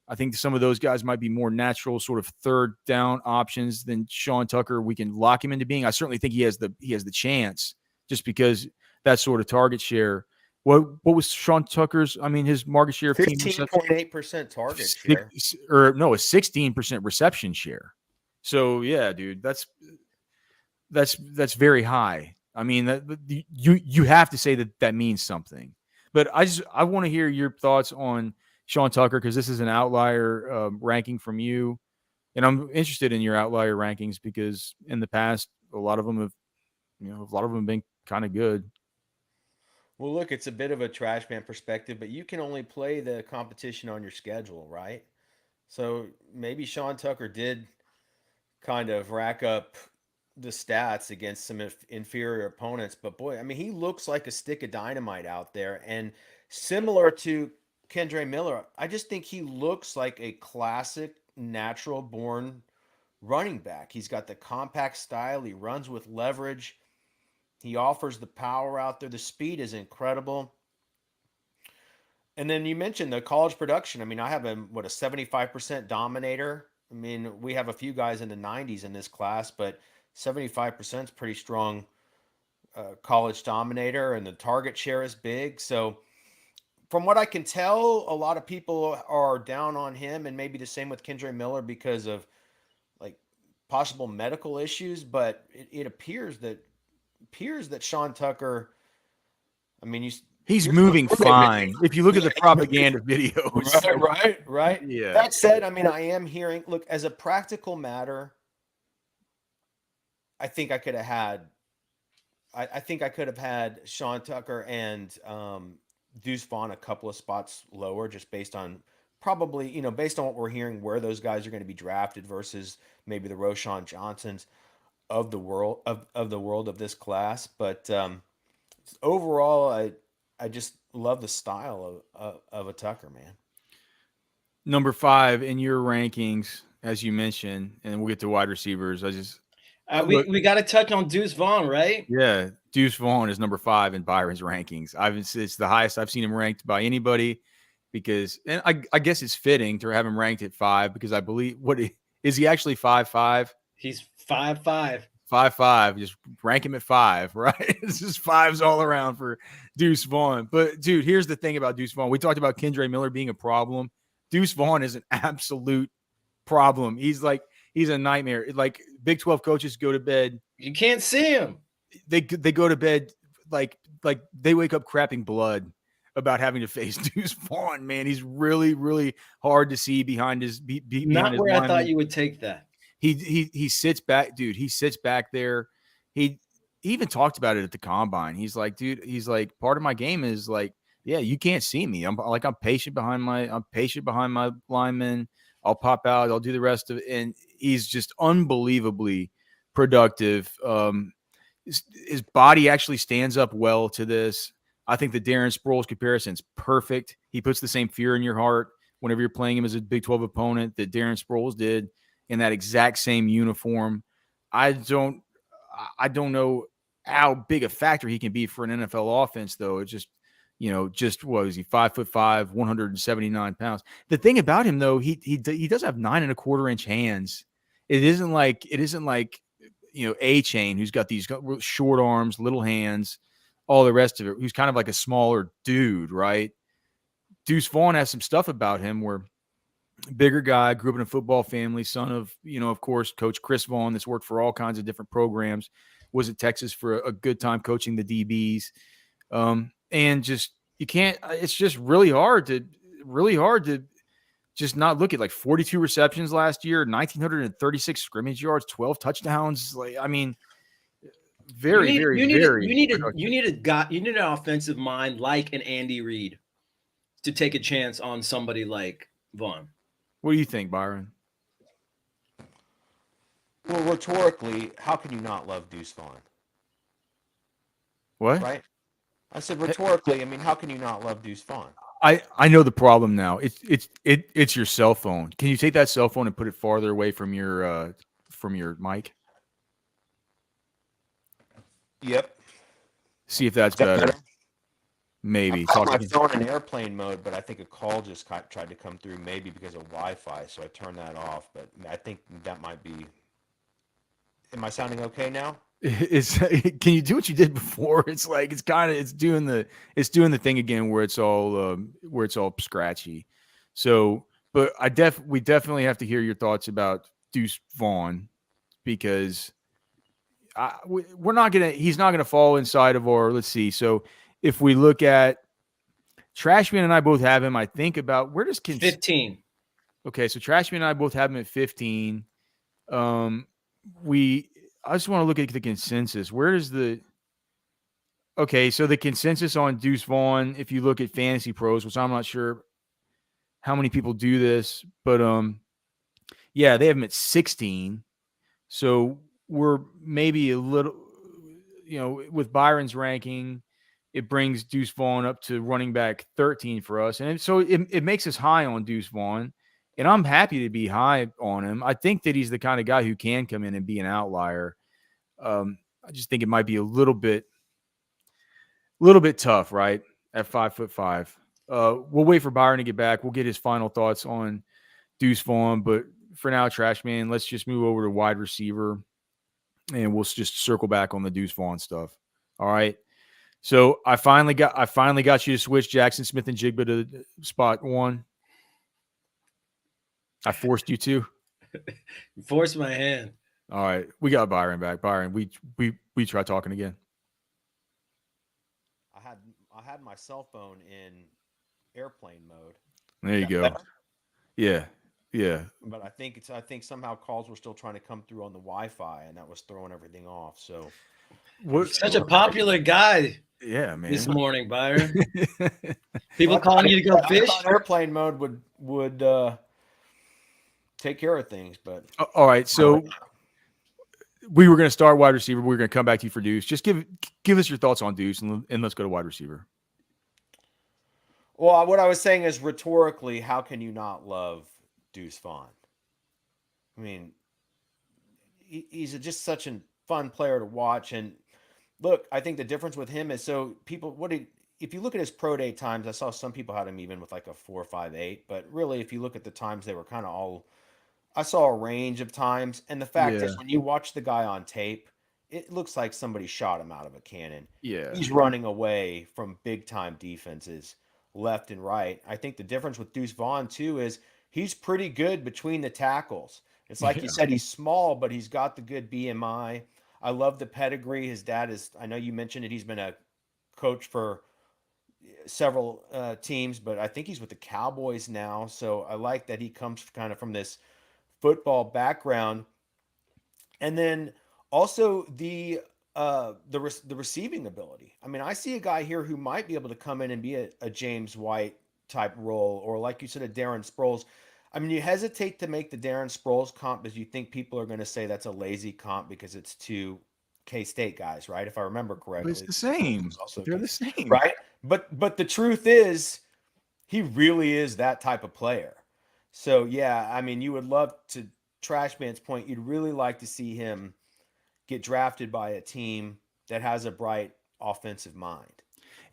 I think some of those guys might be more natural sort of third down options than Sean Tucker. We can lock him into being. I certainly think he has the chance just because that sort of target share. What was Sean Tucker's? I mean, his market share of 15.8% target share, or no, a 16% reception share. So yeah, dude, that's very high. I mean, you have to say that means something. But I want to hear your thoughts on Sean Tucker because this is an outlier ranking from you, and I'm interested in your outlier rankings because in the past a lot of them have been kind of good. Well, look, it's a bit of a trash man perspective, but you can only play the competition on your schedule, right? So maybe Sean Tucker did kind of rack up the stats against some inferior opponents, but boy, I mean, he looks like a stick of dynamite out there. And similar to Kendre Miller, I just think he looks like a classic natural born running back. He's got the compact style. He runs with leverage. He offers the power out there. The speed is incredible. And then you mentioned the college production. I mean, I have him, a 75% dominator. I mean, we have a few guys in the 90s in this class, but 75% is pretty strong college dominator, and the target share is big. So from what I can tell, a lot of people are down on him, and maybe the same with Kendre Miller because of like possible medical issues, but it appears that Sean Tucker, I mean, he's moving fine. If you look at the propaganda videos. Right. Yeah. That said, I mean, I am hearing, look, as a practical matter, I think I could have had Sean Tucker and Deuce Vaughn a couple of spots lower, just based on probably, based on what we're hearing, where those guys are going to be drafted versus maybe the Roschon Johnsons of the world of this class. But overall, I just love the style of a Tucker, man. Number 5 in your rankings, as you mentioned, and we'll get to wide receivers. We got to touch on Deuce Vaughn, right? Yeah, Deuce Vaughn is number 5 in Byron's rankings. It's the highest I've seen him ranked by anybody because, and I guess it's fitting to have him ranked at 5 because I believe is he actually 5'5"? He's 5'5". 5'5", just rank him at 5, right? It's just 5s all around for Deuce Vaughn. But dude, here's the thing about Deuce Vaughn. We talked about Kendre Miller being a problem. Deuce Vaughn is an absolute problem. He's a nightmare. Like Big 12 coaches go to bed. You can't see him. They go to bed like they wake up crapping blood about having to face Deuce Vaughn. Man, he's really, really hard to see behind his. Not where I thought you would take that. He sits back, dude. He sits back there. He even talked about it at the combine. He's like, dude. He's like, part of my game is like, yeah, you can't see me. I'm patient behind my linemen. I'll pop out. I'll do the rest of it. And he's just unbelievably productive. His body actually stands up well to this. I think the Darren Sproles comparison is perfect. He puts the same fear in your heart whenever you're playing him as a Big 12 opponent that Darren Sproles did in that exact same uniform. I don't know how big a factor he can be for an NFL offense, though. It's just, what was he, 5'5", 179 pounds. The thing about him, though, he does have 9.25 inch hands. It isn't like A-Chain, who's got these short arms, little hands, all the rest of it, who's kind of like a smaller dude, right? Deuce Vaughn has some stuff about him where bigger guy, grew up in a football family, son of, of course, Coach Chris Vaughn, that's worked for all kinds of different programs, was at Texas for a good time coaching the DBs. And just you can't. It's just really hard to just not look at like 42 receptions last year, 1,936 scrimmage yards, 12 touchdowns. Like, I mean, very. You need an offensive mind like an Andy Reid to take a chance on somebody like Vaughn. What do you think, Byron? Well, rhetorically, how can you not love Deuce Vaughn? What? Right? I said rhetorically, I mean, how can you not love Deuce Vaughn? I know the problem now. It's your cell phone. Can you take that cell phone and put it farther away from your mic? Yep. See if that's better. Maybe. I put my phone in airplane mode, but I think a call just tried to come through, maybe because of Wi-Fi, so I turned that off. But I think that might be. Am I sounding okay now? Can you do what you did before? It's like it's doing the thing again where it's all scratchy. So, but we definitely have to hear your thoughts about Deuce Vaughn, because he's not gonna fall inside of our. Let's see. So if we look at Trashman and I both have him, I think about where does 15. Okay, so Trashman and I both have him at 15. I just want to look at the consensus. Where is the – okay, so the consensus on Deuce Vaughn, if you look at Fantasy Pros, which I'm not sure how many people do this, but yeah, they have him at 16. So we're maybe a little – with Byron's ranking, it brings Deuce Vaughn up to running back 13 for us. And so it makes us high on Deuce Vaughn. And I'm happy to be high on him. I think that he's the kind of guy who can come in and be an outlier. I just think it might be a little bit tough, right? At 5'5". We'll wait for Byron to get back. We'll get his final thoughts on Deuce Vaughn. But for now, Trashman, let's just move over to wide receiver, and we'll just circle back on the Deuce Vaughn stuff. All right. So I finally got you to switch Jackson Smith and Jigba to spot 1. I forced you to. Forced my hand. All right, we got Byron back. Byron, we try talking again. I had my cell phone in airplane mode. There you go. Better? Yeah. But I think somehow calls were still trying to come through on the Wi-Fi, and that was throwing everything off. So, such a popular guy. Yeah, man. This morning, Byron. People calling you to go fish. Airplane mode would take care of things, but all right. So we were going to start wide receiver. We're going to come back to you for Deuce. Just give us your thoughts on Deuce, and let's go to wide receiver. Well, what I was saying is rhetorically, how can you not love Deuce Vaughn? I mean, he's just such a fun player to watch. And look, I think the difference with him is if you look at his pro day times, I saw some people had him even with like a 4.58, but really, if you look at the times, they were kind of all. I saw a range of times, and the fact is, when you watch the guy on tape, it looks like somebody shot him out of a cannon. Yeah, he's running away from big time defenses left and right. I think the difference with Deuce Vaughn too is he's pretty good between the tackles. It's like you said, he's small, but he's got the good BMI. I love the pedigree. His dad is. I know you mentioned it. He's been a coach for several teams, but I think he's with the Cowboys now. So I like that he comes kind of from this football background, and then also the receiving ability. I mean, I see a guy here who might be able to come in and be a James White type role, or like you said, a Darren Sproles. I mean, you hesitate to make the Darren Sproles comp because you think people are going to say that's a lazy comp because it's two K-State guys, right? If I remember correctly, it's the same. They're the same, right? But the truth is, he really is that type of player. So, yeah, I mean, you would love to, Trashman's point, you'd really like to see him get drafted by a team that has a bright offensive mind.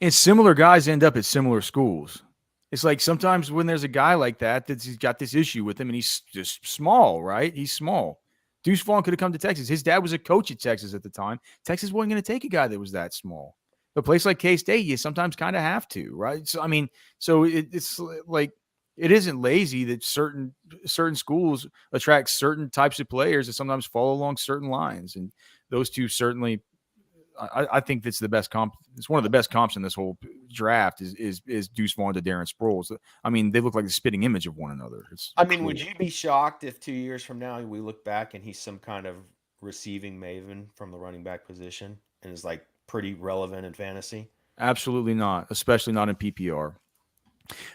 And similar guys end up at similar schools. It's like sometimes when there's a guy like that, he's got this issue with him, and he's just small, right? He's small. Deuce Vaughn could have come to Texas. His dad was a coach at Texas at the time. Texas wasn't going to take a guy that was that small. A place like K-State, you sometimes kind of have to, right? So, I mean, it's like, it isn't lazy that certain schools attract certain types of players that sometimes fall along certain lines. And those two certainly I think that's the best comp. It's one of the best comps in this whole draft is Deuce Vaughn to Darren Sproles. I mean, they look like the spitting image of one another. Would you be shocked if 2 years from now we look back and he's some kind of receiving maven from the running back position and is like pretty relevant in fantasy? Absolutely not, especially not in PPR.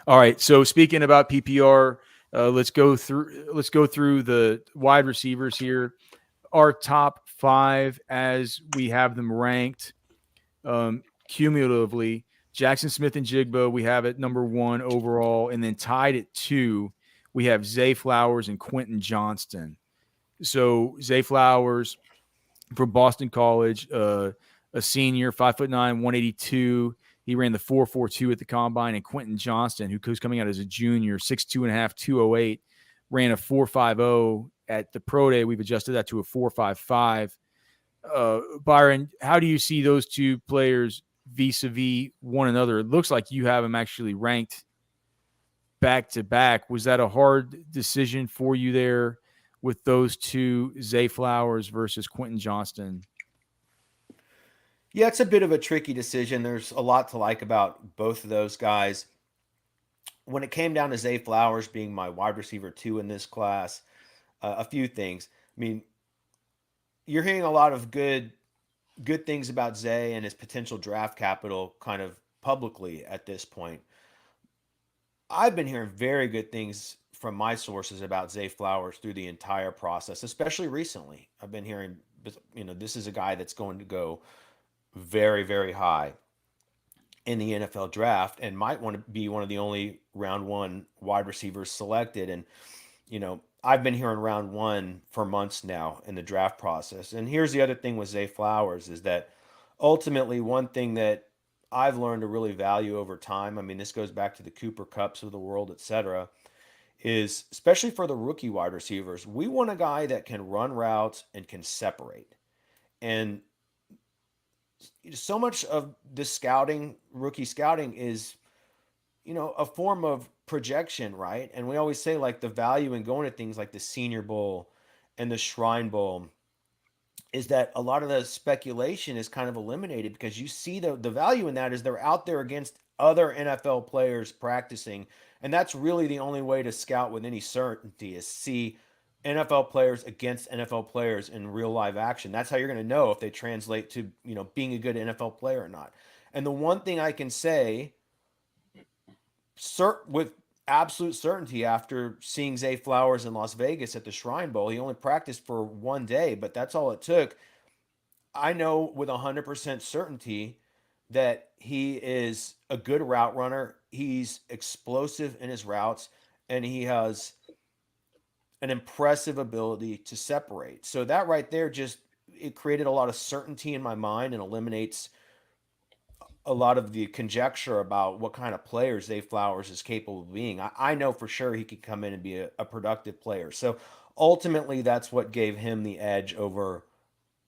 All right. So speaking about PPR, let's go through the wide receivers here. Our top 5 as we have them ranked cumulatively. Jackson Smith and Jigba, we have at number 1 overall, and then tied at 2, we have Zay Flowers and Quentin Johnston. So Zay Flowers from Boston College, a senior, 5'9", 182. He ran the 4.42 at the combine, and Quentin Johnston, who's coming out as a junior, 6'2.5", 208, ran a 4.50 at the pro day. We've adjusted that to a 4.55. Byron, how do you see those two players vis-a-vis one another? It looks like you have them actually ranked back to back. Was that a hard decision for you there with those two, Zay Flowers versus Quentin Johnston? Yeah, it's a bit of a tricky decision. There's a lot to like about both of those guys. When it came down to Zay Flowers being my wide receiver 2 in this class, a few things. I mean, you're hearing a lot of good things about Zay and his potential draft capital kind of publicly at this point. I've been hearing very good things from my sources about Zay Flowers through the entire process, especially recently. I've been hearing, this is a guy that's going to go very, very high in the NFL draft and might want to be one of the only round 1 wide receivers selected. And, I've been hearing round 1 for months now in the draft process. And here's the other thing with Zay Flowers is that ultimately one thing that I've learned to really value over time, I mean, this goes back to the Cooper Kupps of the world, et cetera, is especially for the rookie wide receivers, we want a guy that can run routes and can separate. And so much of the scouting, rookie scouting is, a form of projection, right? And we always say like the value in going to things like the Senior Bowl and the Shrine Bowl is that a lot of the speculation is kind of eliminated because you see the value in that is they're out there against other NFL players practicing. And that's really the only way to scout with any certainty is see NFL players against NFL players in real live action. That's how you're going to know if they translate to, being a good NFL player or not. And the one thing I can say with absolute certainty after seeing Zay Flowers in Las Vegas at the Shrine Bowl, he only practiced for 1 day, but that's all it took. I know with 100% certainty that he is a good route runner. He's explosive in his routes, and he has an impressive ability to separate. So that right there it created a lot of certainty in my mind and eliminates a lot of the conjecture about what kind of players Zay Flowers is capable of being. I know for sure he could come in and be a productive player. So ultimately that's what gave him the edge over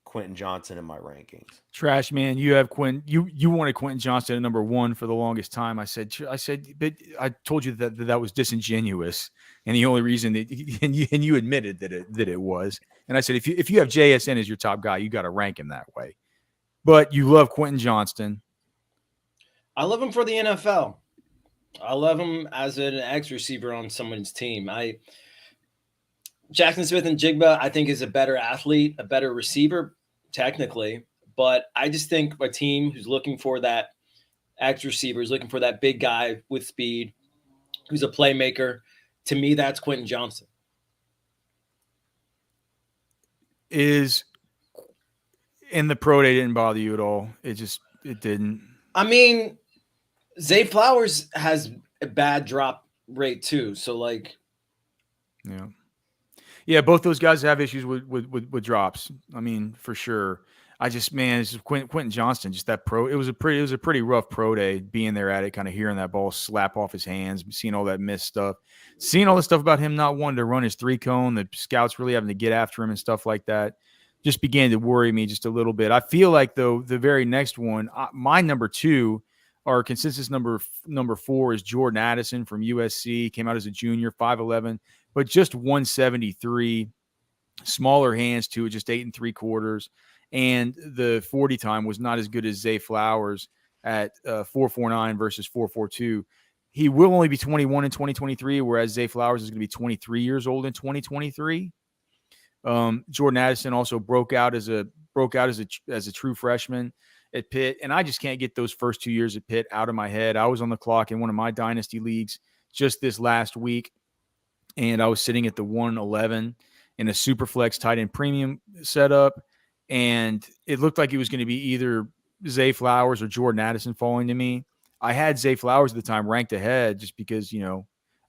Quentin Johnston in my rankings. Trash man, you have Quentin. You wanted Quentin Johnston at number 1 for the longest time. I said, but I told you that was disingenuous, and the only reason that and you admitted that it was. And I said, if you have JSN as your top guy, you got to rank him that way. But you love Quentin Johnston. I love him for the NFL. I love him as an X receiver on someone's team. Jackson Smith and Jigba, I think, is a better athlete, a better receiver, technically. But I just think a team who's looking for that X receiver, is looking for that big guy with speed, who's a playmaker. To me, that's Quentin Johnston. Is in the pro day didn't bother you at all? It didn't. I mean, Zay Flowers has a bad drop rate too. So yeah, both those guys have issues with drops. I mean, for sure. It's just Quentin Johnston, just that pro. It was a pretty rough pro day, being there at it, kind of hearing that ball slap off his hands, seeing all that missed stuff, seeing all the stuff about him not wanting to run his 3-cone, the scouts really having to get after him and stuff like that, just began to worry me just a little bit. I feel like though the very next one, my number 2. Our consensus number 4 is Jordan Addison from USC. Came out as a junior, 5'11", but just 173. smaller hands too, just 8 3/4. And the 40 time was not as good as Zay Flowers at 4.49 versus 4.42. He will only be 21 in 2023, whereas Zay Flowers is going to be 23 years old in 2023. Jordan Addison also broke out as a true freshman at Pitt, and I just can't get those first 2 years at Pitt out of my head. I was on the clock in one of my dynasty leagues just this last week, and I was sitting at the 111 in a Superflex tight end premium setup, and it looked like it was going to be either Zay Flowers or Jordan Addison falling to me. I had Zay Flowers at the time ranked ahead just because, a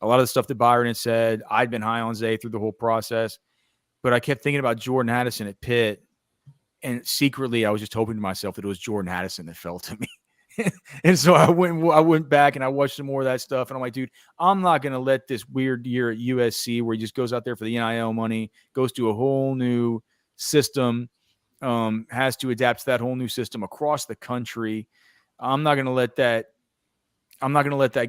lot of the stuff that Byron had said, I'd been high on Zay through the whole process, but I kept thinking about Jordan Addison at Pitt, and secretly I was just hoping to myself that it was Jordan Addison that fell to me. And so I went back and I watched some more of that stuff, and I'm like, dude, I'm not going to let this weird year at USC where he just goes out there for the NIL money, goes to a whole new system, has to adapt to that whole new system across the country. I'm not going to let that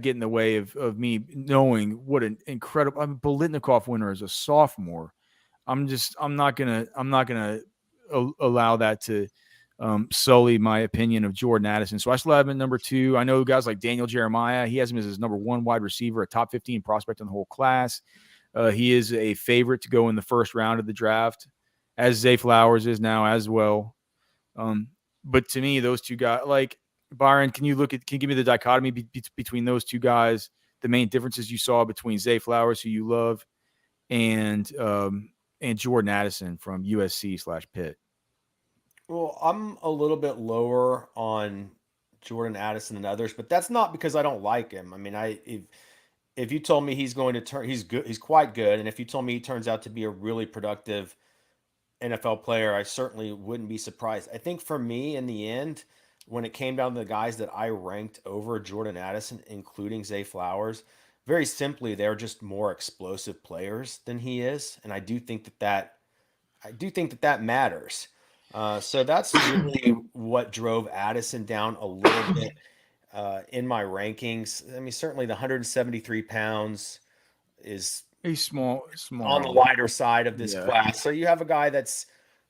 get in the way of me knowing what an incredible Bolitnikov winner as a sophomore. I'm not gonna allow that to sully my opinion of Jordan Addison. So I still have him at number 2. I know guys like Daniel Jeremiah. He has him as his number 1 wide receiver, a top 15 prospect in the whole class. He is a favorite to go in the first round of the draft, as Zay Flowers is now as well. But to me, those two guys, like Byron, can you give me the dichotomy between those two guys, the main differences you saw between Zay Flowers, who you love, and Jordan Addison from USC/Pitt? Well, I'm a little bit lower on Jordan Addison than others, but that's not because I don't like him. I mean, if you told me he's good, he's quite good, and if you told me he turns out to be a really productive NFL player, I certainly wouldn't be surprised. I think for me, in the end, when it came down to the guys that I ranked over Jordan Addison, including Zay Flowers, very simply, they're just more explosive players than he is, and I do think that matters. So that's really what drove Addison down a little bit in my rankings. I mean, certainly the 173 pounds is he's small on the lighter side of this class. So you have a guy that's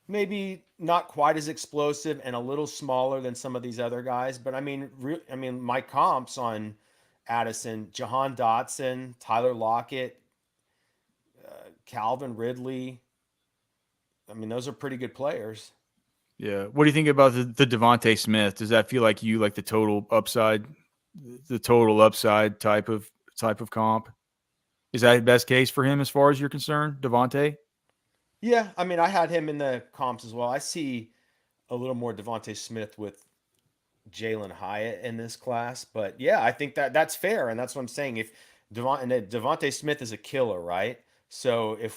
maybe not quite as explosive and a little smaller than some of these other guys. But I mean, my comps on Addison: Jahan Dotson, Tyler Lockett, Calvin Ridley. I mean, those are pretty good players. Yeah. What do you think about the Devontae Smith? Does that feel like you like the total upside type of comp? Is that the best case for him as far as you're concerned, Devontae? Yeah, I mean, I had him in the comps as well. I see a little more Devontae Smith with Jalen Hyatt in this class, but yeah, I think that's fair, and that's what I'm saying. If Devontae Smith is a killer, right? So if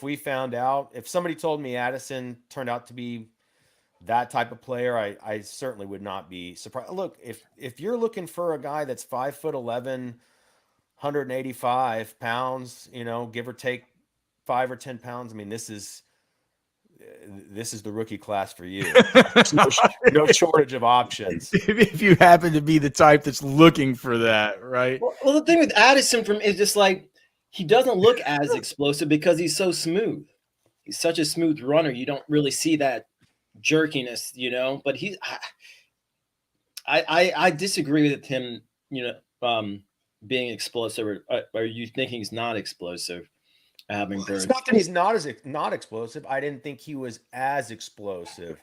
somebody told me Addison turned out to be that type of player, I certainly would not be surprised. Look, if you're looking for a guy that's 5'11", 185 pounds, give or take 5 or 10 pounds, I mean, this is the rookie class for you. No shortage of options. If you happen to be the type that's looking for that, right? Well, the thing with Addison is just like he doesn't look as explosive because he's so smooth. He's such a smooth runner. You don't really see that jerkiness, But I disagree with him, being explosive. Or you think he's not explosive? It's not that he's not explosive. I didn't think he was as explosive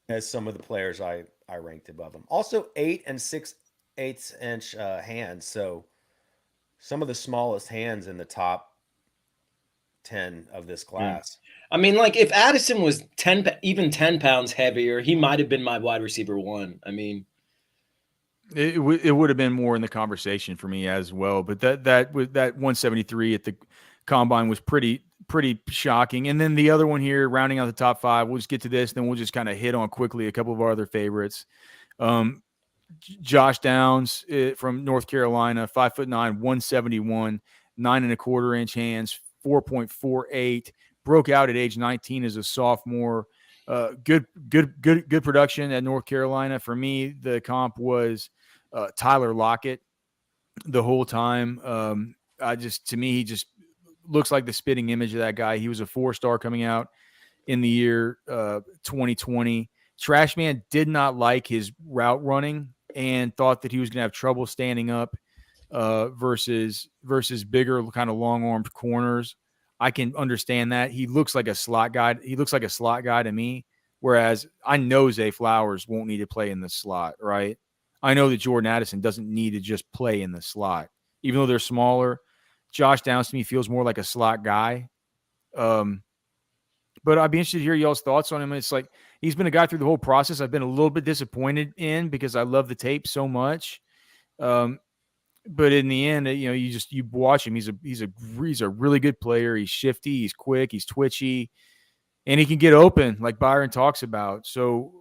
as some of the players I ranked above him. Also, 8 6/8 inch hands. So some of the smallest hands in the top 10 of this class. I mean, like if Addison was 10 pounds heavier, he might have been my wide receiver 1. I mean, it would have been more in the conversation for me as well. But that 173 at the combine was pretty shocking. And then the other one here, rounding out the top 5, we'll just get to this, then we'll just kind of hit on quickly a couple of our other favorites. Josh Downs from North Carolina, 5'9", 171, 9.25 inch hands, 4.48, broke out at age 19 as a sophomore. Good production at North Carolina. For me, the comp was Tyler Lockett the whole time. To me, he just looks like the spitting image of that guy. He was a 4-star coming out in the year 2020. Trashman did not like his route running and thought that he was going to have trouble standing up versus bigger kind of long-armed corners. I can understand that. He looks like a slot guy. He looks like a slot guy to me, whereas I know Zay Flowers won't need to play in the slot, right? I know that Jordan Addison doesn't need to just play in the slot. Even though they're smaller, Josh Downs to me feels more like a slot guy. But I'd be interested to hear y'all's thoughts on him. It's like he's been a guy through the whole process I've been a little bit disappointed in because I love the tape so much. But in the end, you know, you watch him. He's a really good player. He's shifty. He's quick. He's twitchy, and he can get open like Byron talks about. So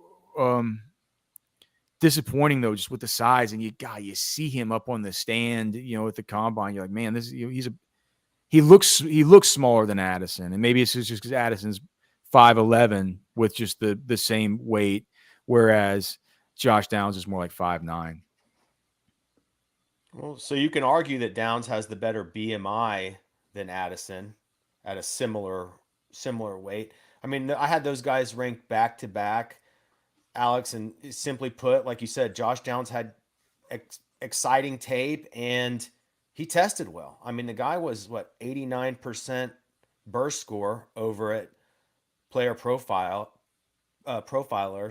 disappointing though, just with the size. And you see him up on the stand, you know, at the combine. You're like, man, he looks smaller than Addison, and maybe it's just because Addison's 5'11" with just the same weight, whereas Josh Downs is more like 5'9". Well, so you can argue that Downs has the better BMI than Addison at a similar weight. I mean, I had those guys ranked back to back, Alex, and simply put, like you said, Josh Downs had exciting tape and he tested well. I mean, the guy was 89% burst score over at Player Profiler.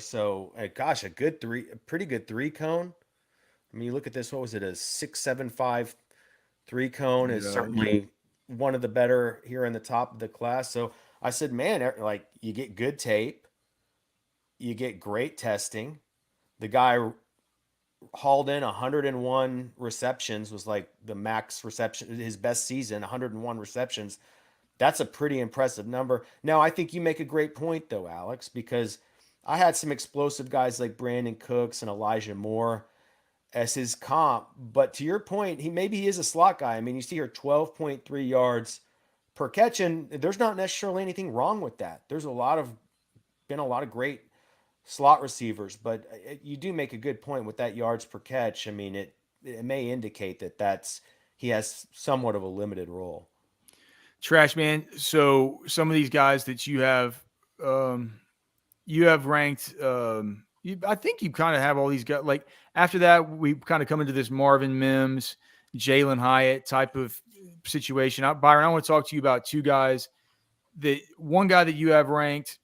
So, gosh, a pretty good 3-cone. I mean, you look at this, what was it, a 6.75 3-cone is certainly one of the better here in the top of the class. So I said, man, like you get good tape, you get great testing. The guy hauled in 101 receptions, was like the max reception, his best season, 101 receptions. That's a pretty impressive number. Now, I think you make a great point, though, Alex, because I had some explosive guys like Brandon Cooks and Elijah Moore as his comp. But to your point, he is a slot guy. I mean, you see here 12.3 yards per catch, and there's not necessarily anything wrong with that. There's been a lot of great slot receivers, but you do make a good point with that yards per catch. I mean, it may indicate that he has somewhat of a limited role. Trashman. So some of these guys that you have ranked. I think you kind of have all these guys. Like after that, we kind of come into this Marvin Mims, Jalen Hyatt type of situation. Byron, I want to talk to you about two guys. One guy that you have ranked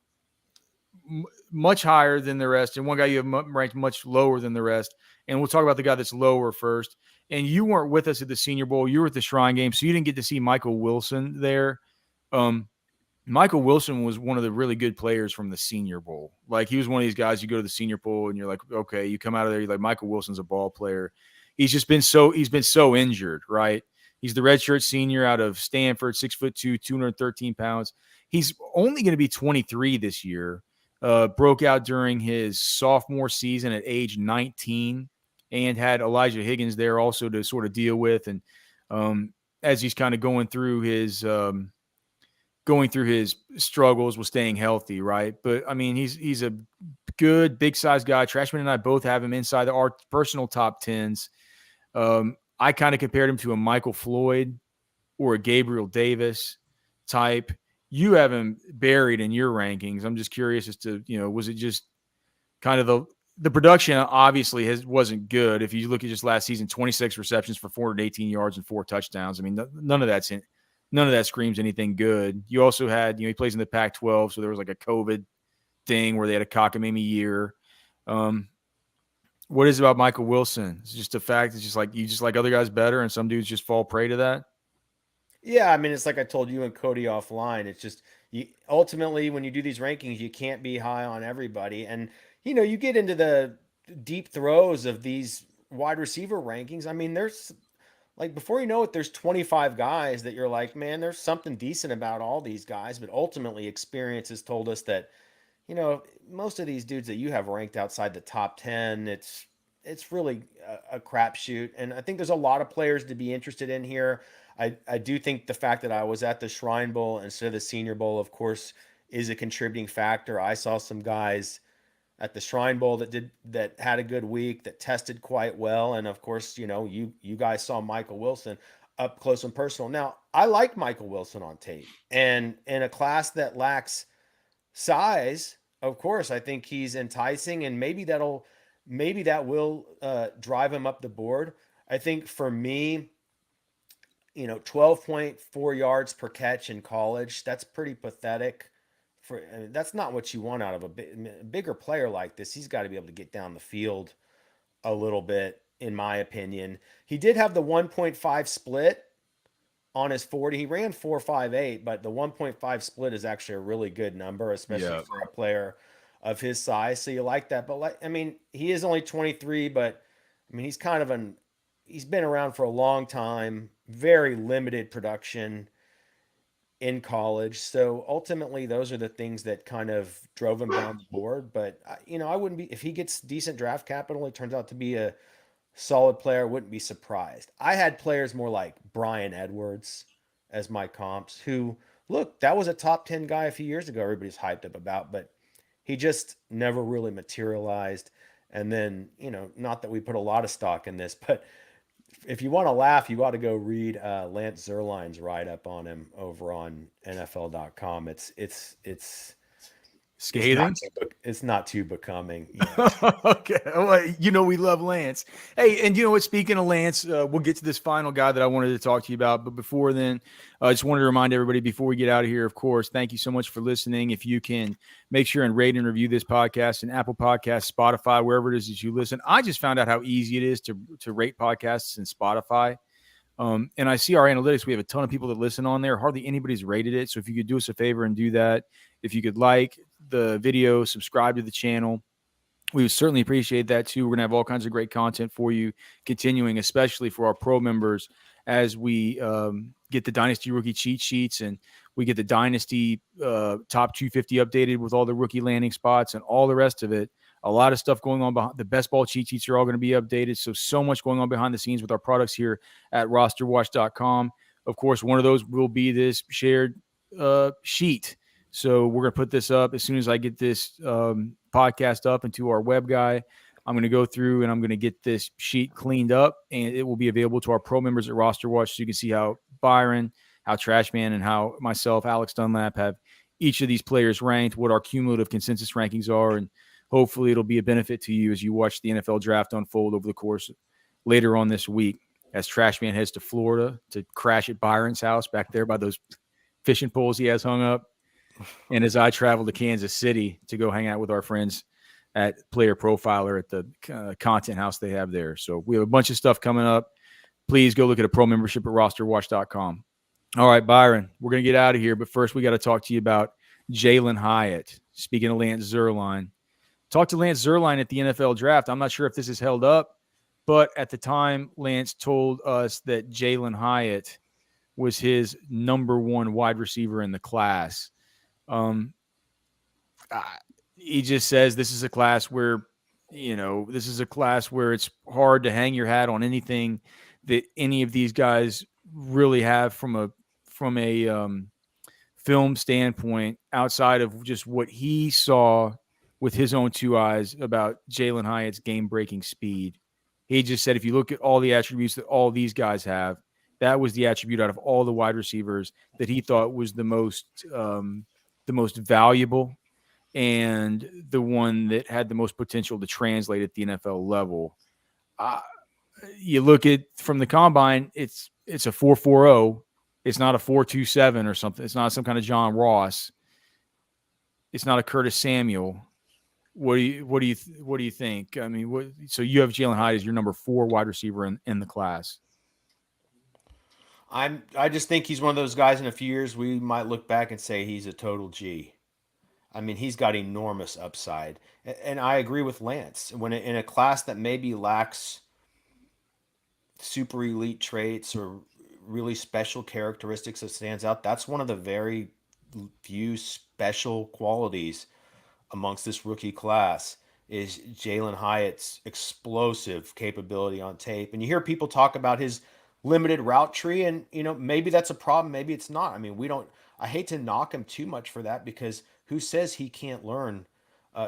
much higher than the rest, and one guy you have ranked much lower than the rest. And we'll talk about the guy that's lower first. And you weren't with us at the Senior Bowl. You were at the Shrine Game, so you didn't get to see Michael Wilson there. Michael Wilson was one of the really good players from the Senior Bowl. Like, he was one of these guys, you go to the Senior Bowl and you're like, okay, you come out of there, you're like, Michael Wilson's a ball player. He's been so injured, right? He's the redshirt senior out of Stanford, 6'2", 213 pounds. He's only going to be 23 this year. Broke out during his sophomore season at age 19 and had Elijah Higgins there also to sort of deal with. And as he's kind of going through his struggles with staying healthy, right? But I mean, he's a good big size guy. Trashman and I both have him inside our personal top 10s. I kind of compared him to a Michael Floyd or a Gabriel Davis type. You have him buried in your rankings. I'm just curious as to, was it just kind of the production obviously wasn't good. If you look at just last season, 26 receptions for 418 yards and 4 touchdowns. I mean, none of that screams anything good. You also had, he plays in the Pac-12, so there was like a COVID thing where they had a cockamamie year. What is it about Michael Wilson? It's just a fact. It's just like you just like other guys better, and some dudes just fall prey to that. Yeah, I mean, it's like I told you and Cody offline. It's just ultimately when you do these rankings, you can't be high on everybody, and you get into the deep throes of these wide receiver rankings. I mean, there's like before you know it, there's 25 guys that you're like, man, there's something decent about all these guys, but ultimately experience has told us that. Most of these dudes that you have ranked outside the top 10, it's really a crapshoot. And I think there's a lot of players to be interested in here. I do think the fact that I was at the Shrine Bowl instead of the Senior Bowl, of course, is a contributing factor. I saw some guys at the Shrine Bowl that had a good week, that tested quite well. And of course, you guys saw Michael Wilson up close and personal. Now, I like Michael Wilson on tape. And in a class that lacks size, of course, I think he's enticing, and maybe that will drive him up the board. I think for me, 12.4 yards per catch in college, that's pretty pathetic. That's not what you want out of a bigger player like this. He's got to be able to get down the field a little bit, in my opinion. He did have the 1.5 split on his 40. He ran 4.58, but the 1.5 split is actually a really good number, especially for a player of his size. So you like that. But he is only 23, but he's kind of he's been around for a long time, very limited production in college. So ultimately those are the things that kind of drove him down the board. But I wouldn't be, if he gets decent draft capital, he turns out to be a solid player, wouldn't be surprised. I had players more like Brian Edwards as my comps, who, look, that was a top 10 guy a few years ago everybody's hyped up about, but he just never really materialized. And then, not that we put a lot of stock in this, but if you want to laugh, you ought to go read Lance Zierlein's write-up on him over on NFL.com. It's scathing. It's not too becoming. Okay. Well, we love Lance. Hey, and you know what? Speaking of Lance, we'll get to this final guy that I wanted to talk to you about. But before then, I just wanted to remind everybody before we get out of here, of course, thank you so much for listening. If you can make sure and rate and review this podcast in Apple Podcasts, Spotify, wherever it is that you listen. I just found out how easy it is to rate podcasts in Spotify. And I see our analytics. We have a ton of people that listen on there. Hardly anybody's rated it. So if you could do us a favor and do that, if you could like the video, subscribe to the channel, we would certainly appreciate that too. We're going to have all kinds of great content for you continuing, especially for our pro members as we get the Dynasty rookie cheat sheets and we get the Dynasty top 250 updated with all the rookie landing spots and all the rest of it. A lot of stuff going on behind the best ball cheat sheets are all going to be updated. So much going on behind the scenes with our products here at rosterwatch.com. Of course, one of those will be this shared sheet. So we're going to put this up as soon as I get this podcast up into our web guy. I'm going to go through and I'm going to get this sheet cleaned up, and it will be available to our pro members at RosterWatch so you can see how Byron, how Trashman, and how myself, Alex Dunlap, have each of these players ranked, what our cumulative consensus rankings are, and hopefully it'll be a benefit to you as you watch the NFL draft unfold over the course later on this week as Trashman heads to Florida to crash at Byron's house back there by those fishing poles he has hung up. And as I travel to Kansas City to go hang out with our friends at Player Profiler at the content house they have there. So we have a bunch of stuff coming up. Please go look at a pro membership at rosterwatch.com. All right, Byron, we're going to get out of here. But first, we got to talk to you about Jalin Hyatt. Speaking of Lance Zierlein. Talked to Lance Zierlein at the NFL draft. I'm not sure if this is held up, but at the time, Lance told us that Jalin Hyatt was his number one wide receiver in the class. He just says this is a class where, it's hard to hang your hat on anything that any of these guys really have from a film standpoint outside of just what he saw with his own two eyes about Jalin Hyatt's game-breaking speed. He just said if you look at all the attributes that all these guys have, that was the attribute out of all the wide receivers that he thought was the most valuable and the one that had the most potential to translate at the NFL level. You look at from the combine, it's a 4.40. It's not a 4.27 or something. It's not some kind of John Ross. It's not a Curtis Samuel. What do you think? I mean, so you have Jalin Hyatt as your number 4 wide receiver in the class. I just think he's one of those guys in a few years we might look back and say he's a total G. I mean, he's got enormous upside. And I agree with Lance. When in a class that maybe lacks super elite traits or really special characteristics that stands out, that's one of the very few special qualities amongst this rookie class is Jalin Hyatt's explosive capability on tape. And you hear people talk about his limited route tree, and maybe that's a problem, maybe it's not. I mean, I hate to knock him too much for that because who says he can't learn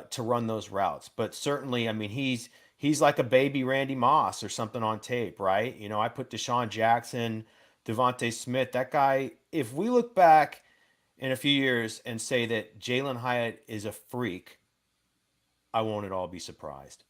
to run those routes? But certainly, I mean, he's like a baby Randy Moss or something on tape, right? I put Deshaun Jackson, Devontae Smith, that guy. If we look back, in a few years and say that Jalen Hyatt is a freak, I won't at all be surprised.